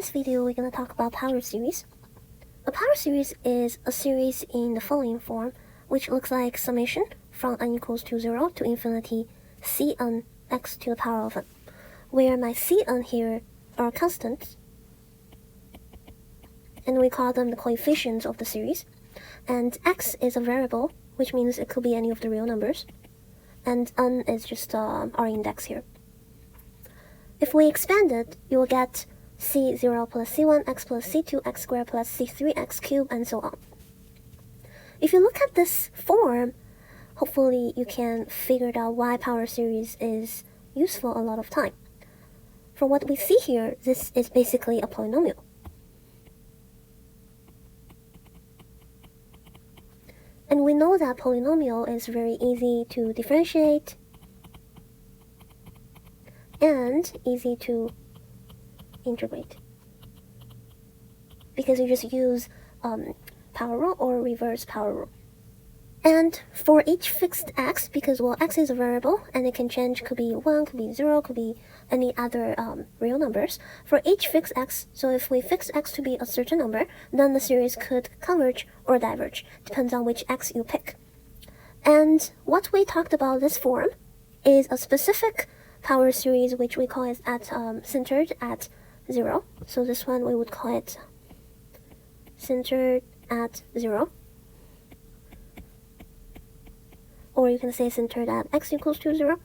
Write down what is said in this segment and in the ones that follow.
this video, we're going to talk about power series. A power series is a series in the following form, which looks like summation from n equals to 0 to infinity cn x to the power of n, where my cn here are constants, and we call them the coefficients of the series, and x is a variable, which means it could be any of the real numbers, and n is just our index here. If we expand it, you will get c0 plus c1 x plus c2 x squared plus c3 x cubed, and so on. If you look at this form, hopefully you can figure out why power series is useful a lot of time. From what we see here, this is basically a polynomial. And we know that polynomial is very easy to differentiate and easy to integrate, because you just use power rule or reverse power rule. And for each fixed x, because well, x is a variable and it can change, could be 1, could be 0, could be any other real numbers. For each fixed x, so if we fix x to be a certain number, then the series could converge or diverge, depends on which x you pick. And what we talked about this form is a specific power series, which we call it at centered at 0. So this one we would call it centered at 0. Or you can say centered at x equals to 0.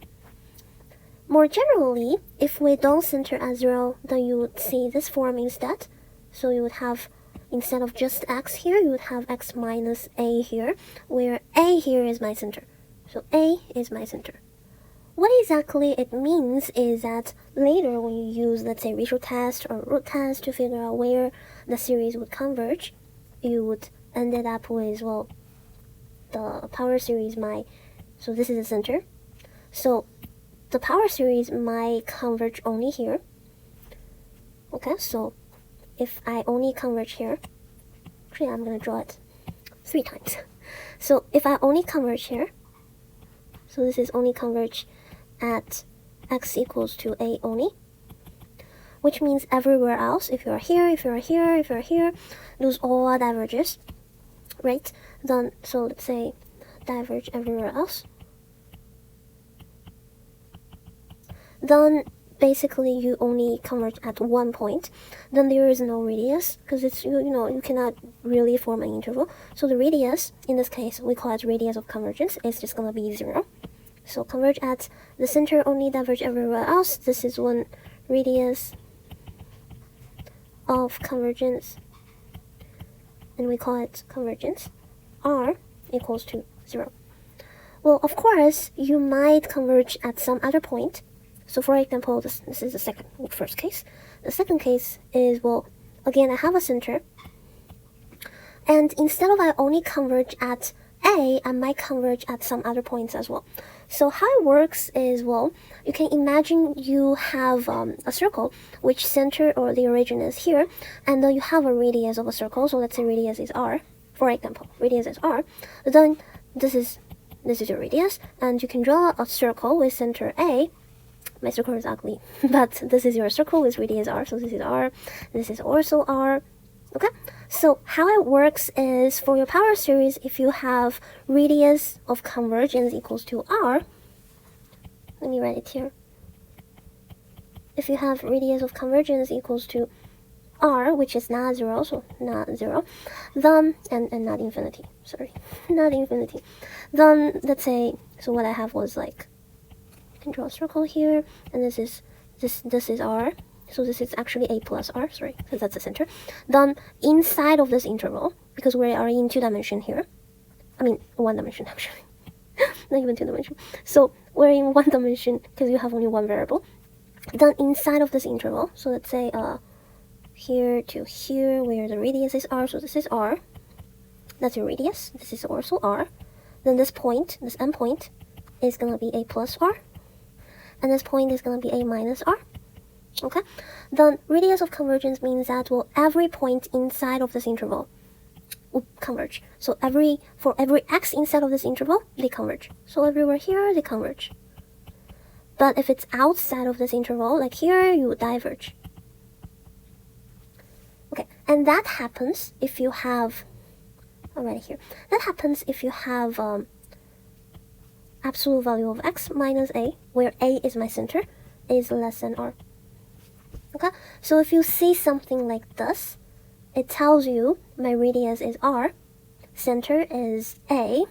More generally, if we don't center at 0, then you would see this form instead. So you would have, instead of just x here, you would have x minus a here, where a here is my center. So a is my center. What exactly it means is that later when you use, let's say, ratio test or root test to figure out where the series would converge, you would end it up with, well, the power series so this is the center. So the power series might converge only here. Okay, so if I only converge here, actually I'm going to draw it 3 times. So if I only converge here, so this is only converge at x equals to a only, which means everywhere else, if you're here, if you're here, if you're here, those all diverges, right? Then, so let's say diverge everywhere else. Then basically you only converge at one point. Then there is no radius, because it's you cannot really form an interval. So the radius, in this case, we call it radius of convergence, is just gonna be 0. So converge at the center, only diverge everywhere else. This is one radius of convergence, and we call it convergence. R equals to 0. Well, of course, you might converge at some other point. So for example, this is the first case. The second case is, well, again, I have a center, and instead of I only converge at A, I might converge at some other points as well. So how it works is, well, you can imagine you have a circle which center or the origin is here, and then you have a radius of a circle. So let's say radius is r, for example, radius is r. Then this is your radius, and you can draw a circle with center A. My circle is ugly, but this is your circle with radius r. So this is r, this is also r. Okay, so how it works is, for your power series, if you have radius of convergence equals to r, let me write it here. If you have radius of convergence equals to r, which is not 0, so not 0, then, and not infinity, sorry, not infinity, then let's say, so what I have was like, I can draw a circle here, and this is r. So this is actually a plus r, sorry, because that's the center. Then inside of this interval, because we are in 2 dimension here, I mean 1 dimension actually, not even 2 dimension. So we're in 1 dimension because you have only one variable. Then inside of this interval, so let's say here to here, where the radius is r, so this is r. That's your radius. This is also r. Then this point, this end point, is gonna be a plus r, and this point is gonna be a minus r. Okay, then radius of convergence means that, well, every point inside of this interval will converge. So for every x inside of this interval, they converge. So everywhere here, they converge. But if it's outside of this interval, like here, you would diverge. And that happens if you have, already here, that happens if you have absolute value of x minus a, where a is my center, is less than r. Okay, so if you see something like this, it tells you my radius is r, center is a,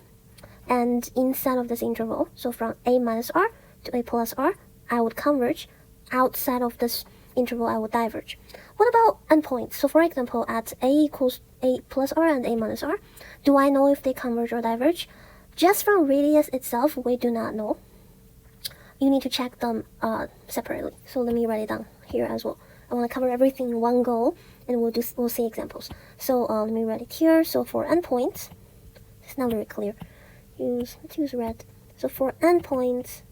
and inside of this interval, so from a minus r to a plus r, I would converge. Outside of this interval, I would diverge. What about endpoints? So for example, at a equals a plus r and a minus r, do I know if they converge or diverge? Just from radius itself, we do not know. You need to check them separately. So let me write it down here as well. I want to cover everything in one go, and we'll see examples. So let me write it here. So for endpoints, it's not very clear. Let's use red. So for endpoints,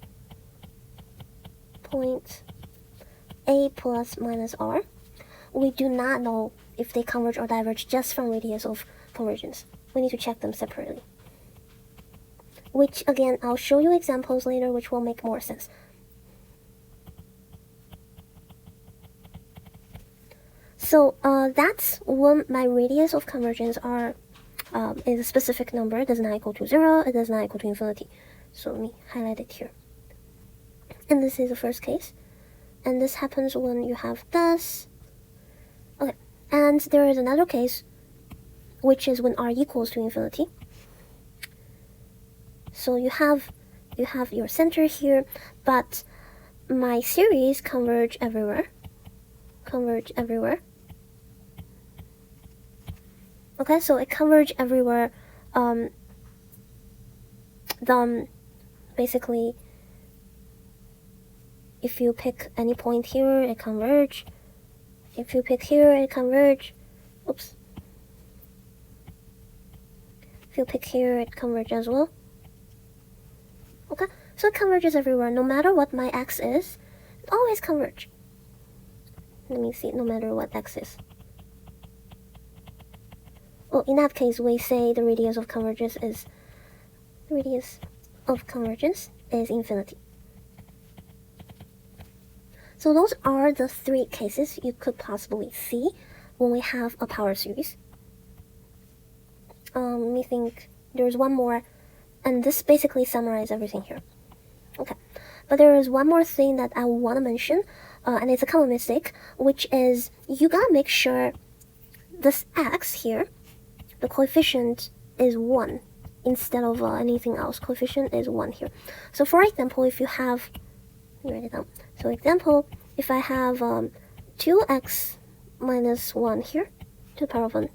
point a plus minus r, we do not know if they converge or diverge just from radius of convergence. We need to check them separately. Which again, I'll show you examples later, which will make more sense. So that's when my radius of convergence is a specific number. It does not equal to 0. It does not equal to infinity. So let me highlight it here. And this is the first case. And this happens when you have this. Okay. And there is another case, which is when r equals to infinity. So you have your center here, but my series converge everywhere. Okay, so it converge everywhere. Then basically, if you pick any point here, it converge. If you pick here, it converge. Oops. If you pick here, it converge as well. Okay, so it converges everywhere. No matter what my x is, it always converge. Let me see, no matter what x is. Well, in that case, we say the radius of convergence is infinity. So those are the three cases you could possibly see when we have a power series. Let me think. There's one more, and this basically summarizes everything here. Okay, but there is one more thing that I want to mention, and it's a common mistake, which is you gotta make sure this x here, the coefficient is 1 instead of anything else. Coefficient is 1 here. So for example, if you have, let me write it down. So example, if I have 2x minus 1 here, to the power of 1,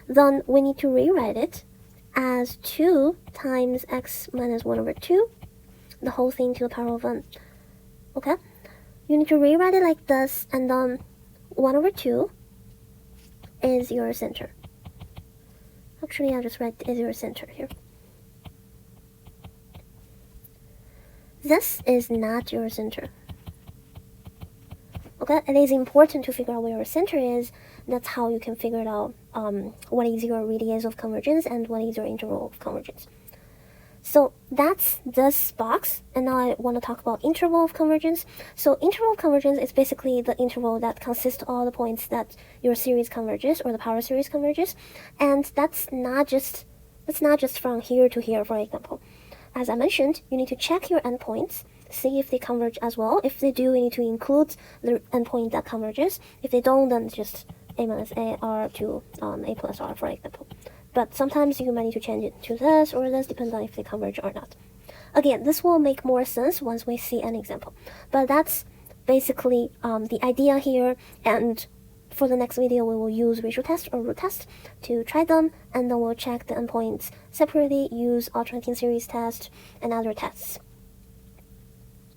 then we need to rewrite it as 2 times x minus 1 over 2, the whole thing to the power of 1. Okay? You need to rewrite it like this, and then 1 over 2 is your center. Actually, I'll just write is your center here. This is not your center. Okay, it is important to figure out where your center is. That's how you can figure it out what is your radius of convergence and what is your interval of convergence. So that's this box, and now I want to talk about interval of convergence. So interval of convergence is basically the interval that consists of all the points that your series converges, or the power series converges, and that's not just from here to here, for example. As I mentioned, you need to check your endpoints, see if they converge as well. If they do, you need to include the endpoint that converges. If they don't, then just a minus a r to a plus r, for example. But sometimes you might need to change it to this or this, depends on if they converge or not. Again, this will make more sense once we see an example. But that's basically the idea here, and for the next video we will use ratio test or root test to try them, and then we'll check the endpoints separately, use alternating series test and other tests.